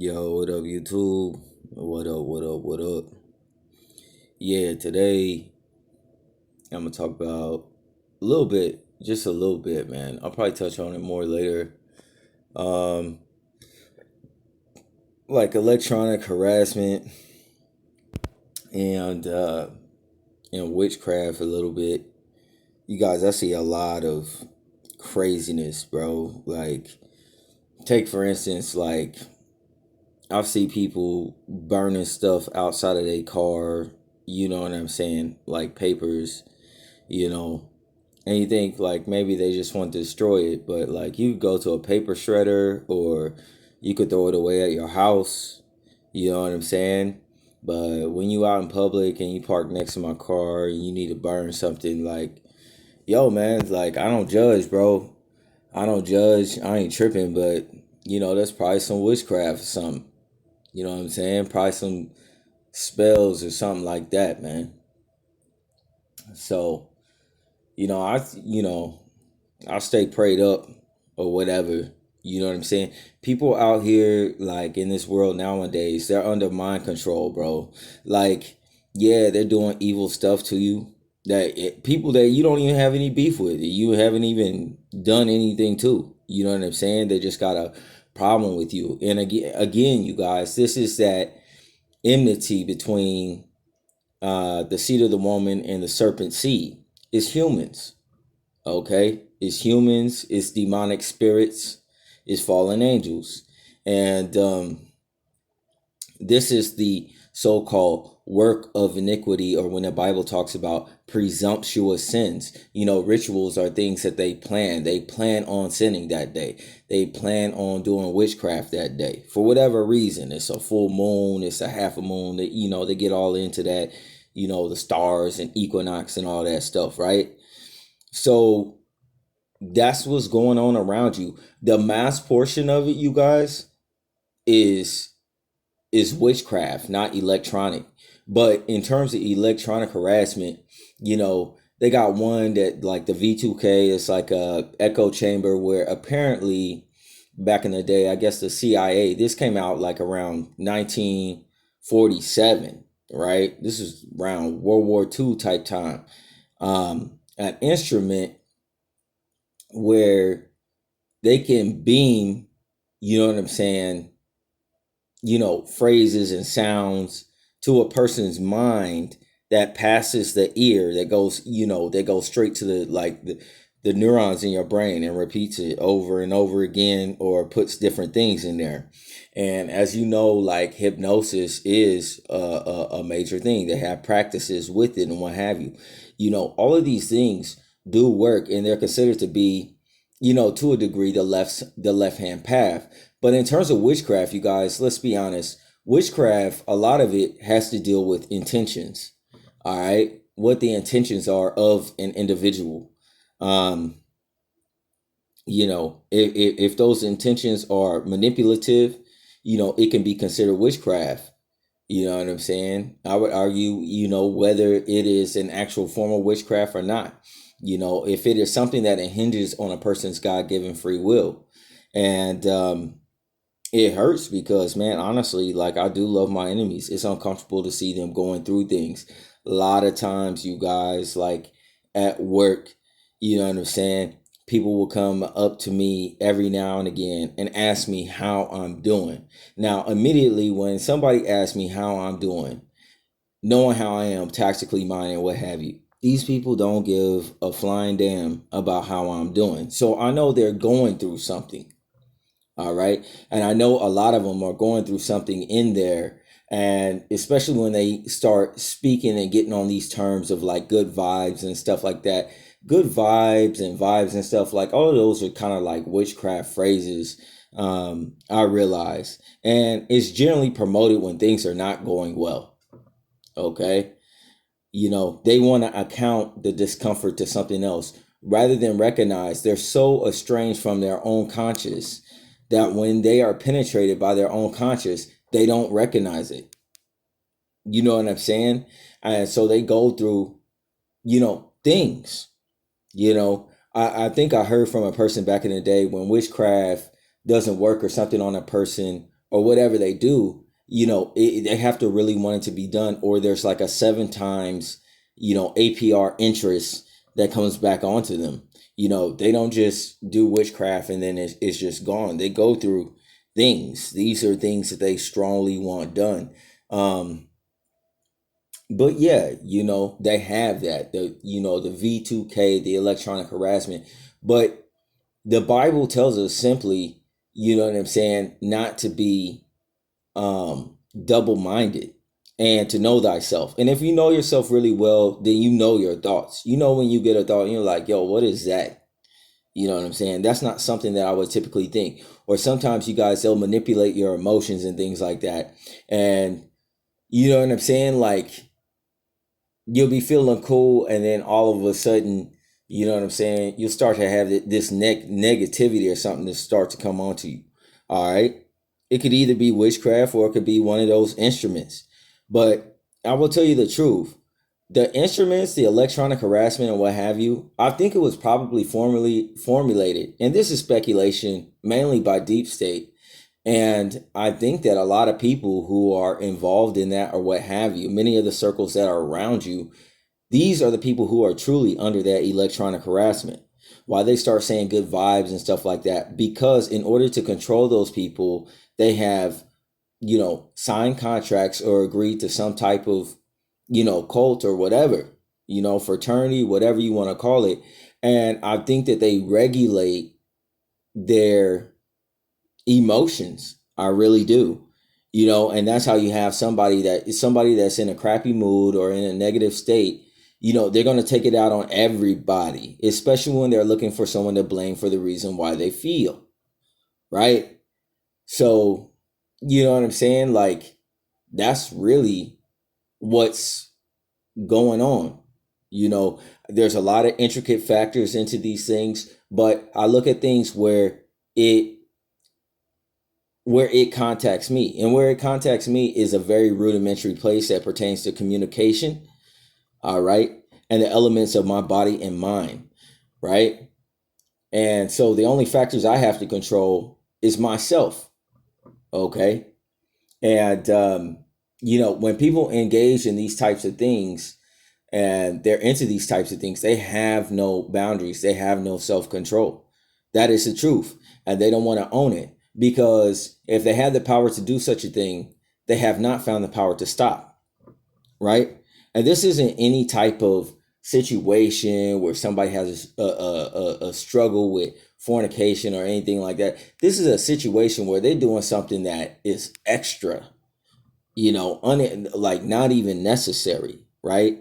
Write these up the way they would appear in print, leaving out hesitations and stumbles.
Yo, what up, YouTube? What up, what up, what up? Yeah, today I'm gonna talk about a little bit, just a little bit, man. I'll probably touch on it more later. Um, like electronic harassment and witchcraft a little bit. You guys, I see a lot of craziness, bro. Like, take for instance, like I see people burning stuff outside of their car. You know what I'm saying? Like papers, you know, and you think like maybe they just want to destroy it, but like you go to a paper shredder or you could throw it away at your house. You know what I'm saying? But when you out in public and you park next to my car and you need to burn something, like, yo, man, like I don't judge, bro. I don't judge. I ain't tripping, but that's probably some witchcraft or something. You know what I'm saying? Probably some spells or something like that, man. So, I'll stay prayed up or whatever. You know what I'm saying? People out here, like in this world nowadays, they're under mind control, bro. Like, yeah, they're doing evil stuff to you. People that you don't even have any beef with, you haven't even done anything to. You know what I'm saying? They just got a problem with you. And again, you guys, this is that enmity between the seed of the woman and the serpent seed. It's humans. Okay, it's humans, it's demonic spirits, it's fallen angels, and this is the so-called work of iniquity, or when the Bible talks about presumptuous sins. Rituals are things that they plan on sinning that day. They plan on doing witchcraft that day for whatever reason. It's a full moon, it's a half a moon. They get all into that, the stars and equinox and all that stuff, right? So that's what's going on around you. The mass portion of it, you guys, is witchcraft, not electronic. But in terms of electronic harassment, they got one that like the V2K is like a echo chamber where apparently back in the day, I guess the CIA, this came out like around 1947, right? This is around World War II type time. An instrument where they can beam, you know what I'm saying, phrases and sounds to a person's mind that passes the ear, that goes straight to the neurons in your brain and repeats it over and over again, or puts different things in there. And as you know, like hypnosis is a major thing. They have practices with it and what have you. All of these things do work, and they're considered to be, to a degree, the left hand path. But in terms of witchcraft, you guys, let's be honest. Witchcraft, a lot of it has to deal with intentions. All right, what the intentions are of an individual. Um, if those intentions are manipulative, it can be considered witchcraft. You know what I'm saying? I would argue, whether it is an actual form of witchcraft or not. If it is something that hinges on a person's God given free will. And it hurts because, man, honestly, like I do love my enemies. It's uncomfortable to see them going through things. A lot of times, you guys, like at work, you know what I'm saying? People will come up to me every now and again and ask me how I'm doing. Now, immediately when somebody asks me how I'm doing, knowing how I am tactically minded, what have you, these people don't give a flying damn about how I'm doing. So I know they're going through something. All right. And I know a lot of them are going through something in there. And especially when they start speaking and getting on these terms of like good vibes and stuff like that. Good vibes and stuff, like all of those are kind of like witchcraft phrases. I realize. And it's generally promoted when things are not going well. Okay. They want to account the discomfort to something else rather than recognize they're so estranged from their own conscious that when they are penetrated by their own conscious, they don't recognize it. You know what I'm saying? And so they go through, things. I think I heard from a person back in the day, when witchcraft doesn't work or something on a person or whatever they do, they have to really want it to be done, or there's like a 7 times, APR interest that comes back onto them. They don't just do witchcraft and then it's just gone. They go through things. These are things that they strongly want done. But yeah, they have that, the V2K, the electronic harassment. But the Bible tells us simply, you know what I'm saying, not to be double minded and to know thyself. And if you know yourself really well, then you know your thoughts. When you get a thought, you're like, yo, what is that? You know what I'm saying? That's not something that I would typically think. Or sometimes you guys, they'll manipulate your emotions and things like that. And you know what I'm saying? Like, you'll be feeling cool, and then all of a sudden, you know what I'm saying, you'll start to have this negativity or something to start to come onto you. All right, it could either be witchcraft or it could be one of those instruments. But I will tell you the truth, the instruments, the electronic harassment and what have you, I think it was probably formally formulated, and this is speculation, mainly by deep state. And I think that a lot of people who are involved in that or what have you, many of the circles that are around you, these are the people who are truly under that electronic harassment. Why they start saying good vibes and stuff like that, because in order to control those people, they have, signed contracts or agreed to some type of, cult or whatever, fraternity, whatever you want to call it. And I think that they regulate their emotions. I really do. And that's how you have somebody that's in a crappy mood or in a negative state. They're going to take it out on everybody, especially when they're looking for someone to blame for the reason why they feel, right? So, you know what I'm saying? Like, that's really what's going on. There's a lot of intricate factors into these things, but I look at things it where it contacts me. And where it contacts me is a very rudimentary place that pertains to communication, all right, and the elements of my body and mind, right? And so the only factors I have to control is myself, okay? And, when people engage in these types of things and they're into these types of things, they have no boundaries, they have no self-control. That is the truth. And they don't want to own it. Because if they had the power to do such a thing, they have not found the power to stop, right? And this isn't any type of situation where somebody has a struggle with fornication or anything like that. This is a situation where they're doing something that is extra, like not even necessary, right?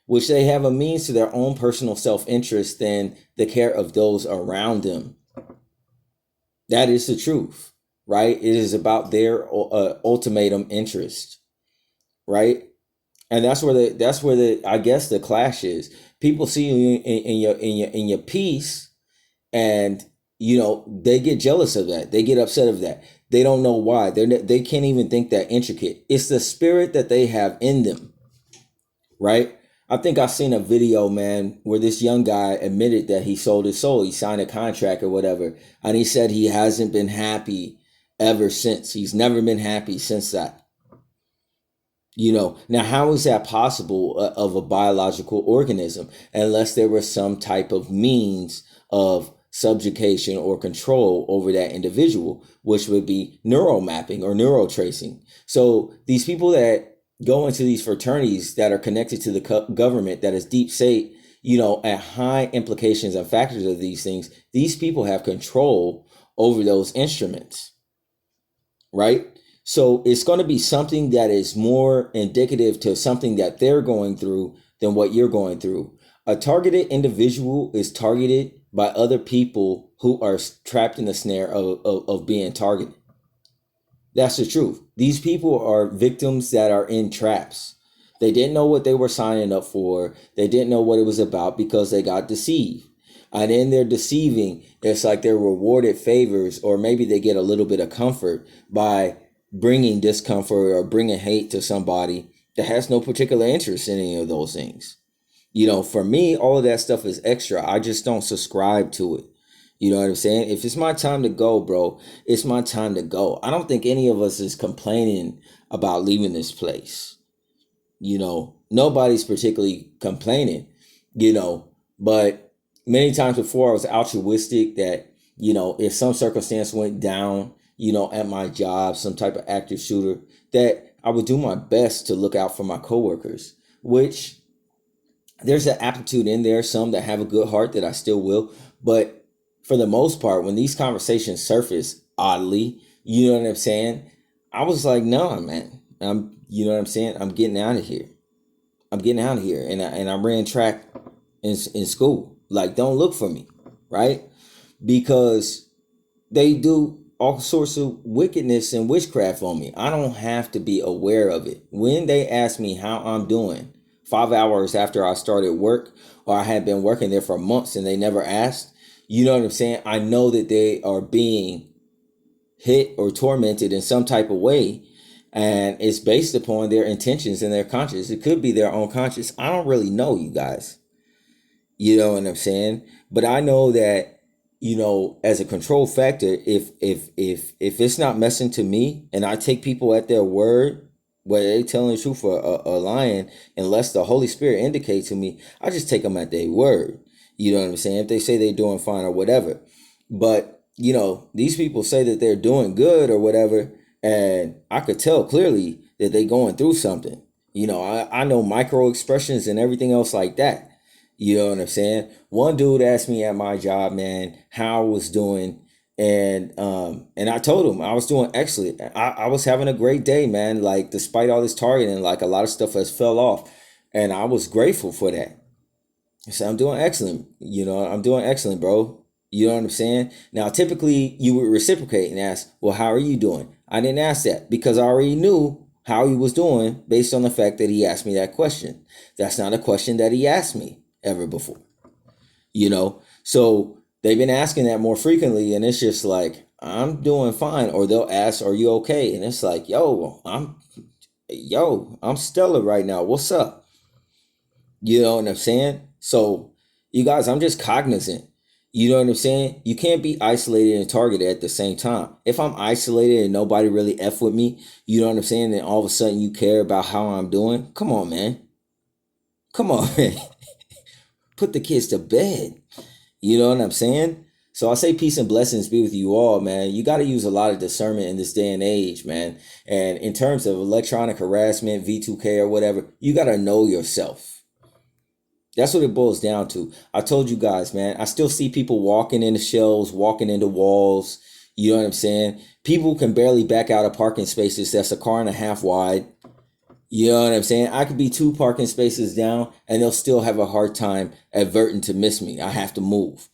Which they have a means to their own personal self-interest than the care of those around them. That is the truth, right? It is about their ultimatum interest, right? And that's where the I guess the clash is. People see you in your peace, and they get jealous of that. They get upset of that. They don't know why. They can't even think that intricate. It's the spirit that they have in them, right? I think I've seen a video, man, where this young guy admitted that he sold his soul. He signed a contract or whatever. And he said he hasn't been happy ever since. He's never been happy since that. Now how is that possible of a biological organism unless there was some type of means of subjugation or control over that individual, which would be neural mapping or neural tracing. So these people that go into these fraternities that are connected to the government, that is deep state, at high implications and factors of these things, these people have control over those instruments, right? So it's going to be something that is more indicative to something that they're going through than what you're going through. A targeted individual is targeted by other people who are trapped in the snare of being targeted. That's the truth. These people are victims that are in traps. They didn't know what they were signing up for. They didn't know what it was about because they got deceived. And in their deceiving, it's like they're rewarded favors, or maybe they get a little bit of comfort by bringing discomfort or bringing hate to somebody that has no particular interest in any of those things. For me, all of that stuff is extra. I just don't subscribe to it. You know what I'm saying? If it's my time to go, bro, it's my time to go. I don't think any of us is complaining about leaving this place. Nobody's particularly complaining, but many times before I was altruistic that, if some circumstance went down, at my job, some type of active shooter, that I would do my best to look out for my coworkers, which there's an aptitude in there, some that have a good heart that I still will. But for the most part, when these conversations surface oddly, you know what I'm saying? I was like, no, man, you know what I'm saying? I'm getting out of here. I'm getting out of here. And I ran track in school. Like, don't look for me, right? Because they do all sorts of wickedness and witchcraft on me. I don't have to be aware of it. When they ask me how I'm doing 5 hours after I started work, or I had been working there for months and they never asked, you know what I'm saying? I know that they are being hit or tormented in some type of way. And it's based upon their intentions and their conscience. It could be their own conscience. I don't really know, you guys. You know what I'm saying? But I know that, as a control factor, if it's not messing to me and I take people at their word, whether they telling the truth or lying, unless the Holy Spirit indicates to me, I just take them at their word. You know what I'm saying? If they say they're doing fine or whatever. But, these people say that they're doing good or whatever, and I could tell clearly that they going through something. I know micro expressions and everything else like that. You know what I'm saying? One dude asked me at my job, man, how I was doing, and I told him I was doing excellent. I was having a great day, man. Like, despite all this targeting, like, a lot of stuff has fell off, and I was grateful for that. I said, I'm doing excellent. I'm doing excellent, bro. You know what I'm saying? Now, typically you would reciprocate and ask, well, how are you doing? I didn't ask that because I already knew how he was doing based on the fact that he asked me that question. That's not a question that he asked me ever before. So they've been asking that more frequently, and it's just like, I'm doing fine. Or they'll ask, are you okay? And it's like, I'm stellar right now. What's up? You know what I'm saying? So, you guys, I'm just cognizant. You know what I'm saying? You can't be isolated and targeted at the same time. If I'm isolated and nobody really F with me, you know what I'm saying? Then all of a sudden you care about how I'm doing. Come on, man. Come on, man. Put the kids to bed. You know what I'm saying? So I say peace and blessings be with you all, man. You got to use a lot of discernment in this day and age, man. And in terms of electronic harassment, V2K or whatever, you got to know yourself. That's what it boils down to. I told you guys, man, I still see people walking into shelves, walking into walls. You know what I'm saying? People can barely back out of parking spaces that's a car and a half wide. You know what I'm saying? I could be 2 parking spaces down and they'll still have a hard time adverting to miss me. I have to move.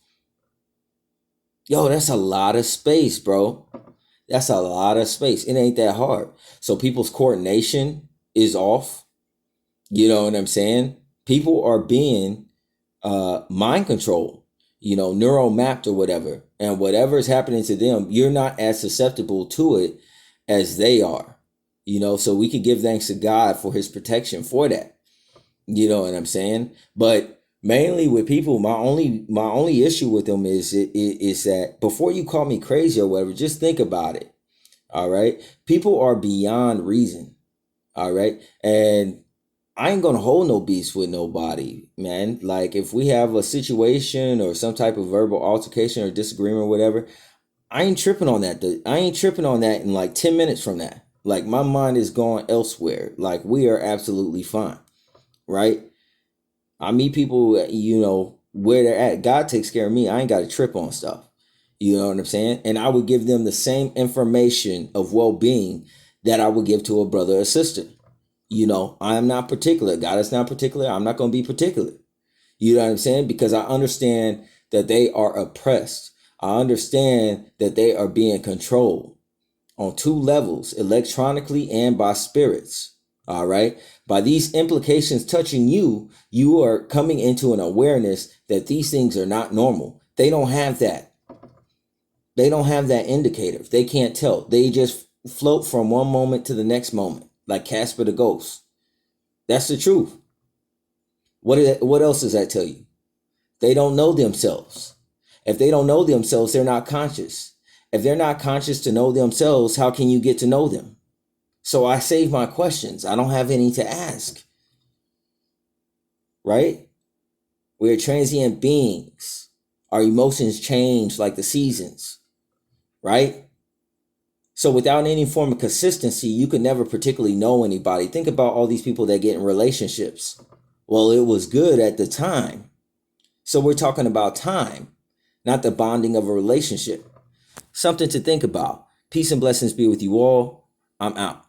Yo, that's a lot of space, bro. That's a lot of space. It ain't that hard. So people's coordination is off. You know what I'm saying? People are being mind controlled, neural mapped or whatever. And whatever is happening to them, you're not as susceptible to it as they are. So we can give thanks to God for his protection for that. You know what I'm saying? But mainly with people, my only issue with them is that before you call me crazy or whatever, just think about it. All right. People are beyond reason. All right. And I ain't gonna hold no beef with nobody, man. Like, if we have a situation or some type of verbal altercation or disagreement or whatever, I ain't tripping on that. I ain't tripping on that in like 10 minutes from that. Like, my mind is going elsewhere. Like, we are absolutely fine, right? I meet people, where they're at. God takes care of me. I ain't got to trip on stuff. You know what I'm saying? And I would give them the same information of well-being that I would give to a brother or sister. I am not particular. God is not particular. I'm not going to be particular. You know what I'm saying? Because I understand that they are oppressed. I understand that they are being controlled on 2 levels, electronically and by spirits. All right. By these implications touching you, you are coming into an awareness that these things are not normal. They don't have that. They don't have that indicator. They can't tell. They just float from one moment to the next moment, like Casper the Ghost. That's the truth. What else does that tell you? They don't know themselves. If they don't know themselves, they're not conscious. If they're not conscious to know themselves, how can you get to know them? So I save my questions. I don't have any to ask. Right? We're transient beings. Our emotions change like the seasons. Right? So without any form of consistency, you could never particularly know anybody. Think about all these people that get in relationships. Well, it was good at the time. So we're talking about time, not the bonding of a relationship. Something to think about. Peace and blessings be with you all. I'm out.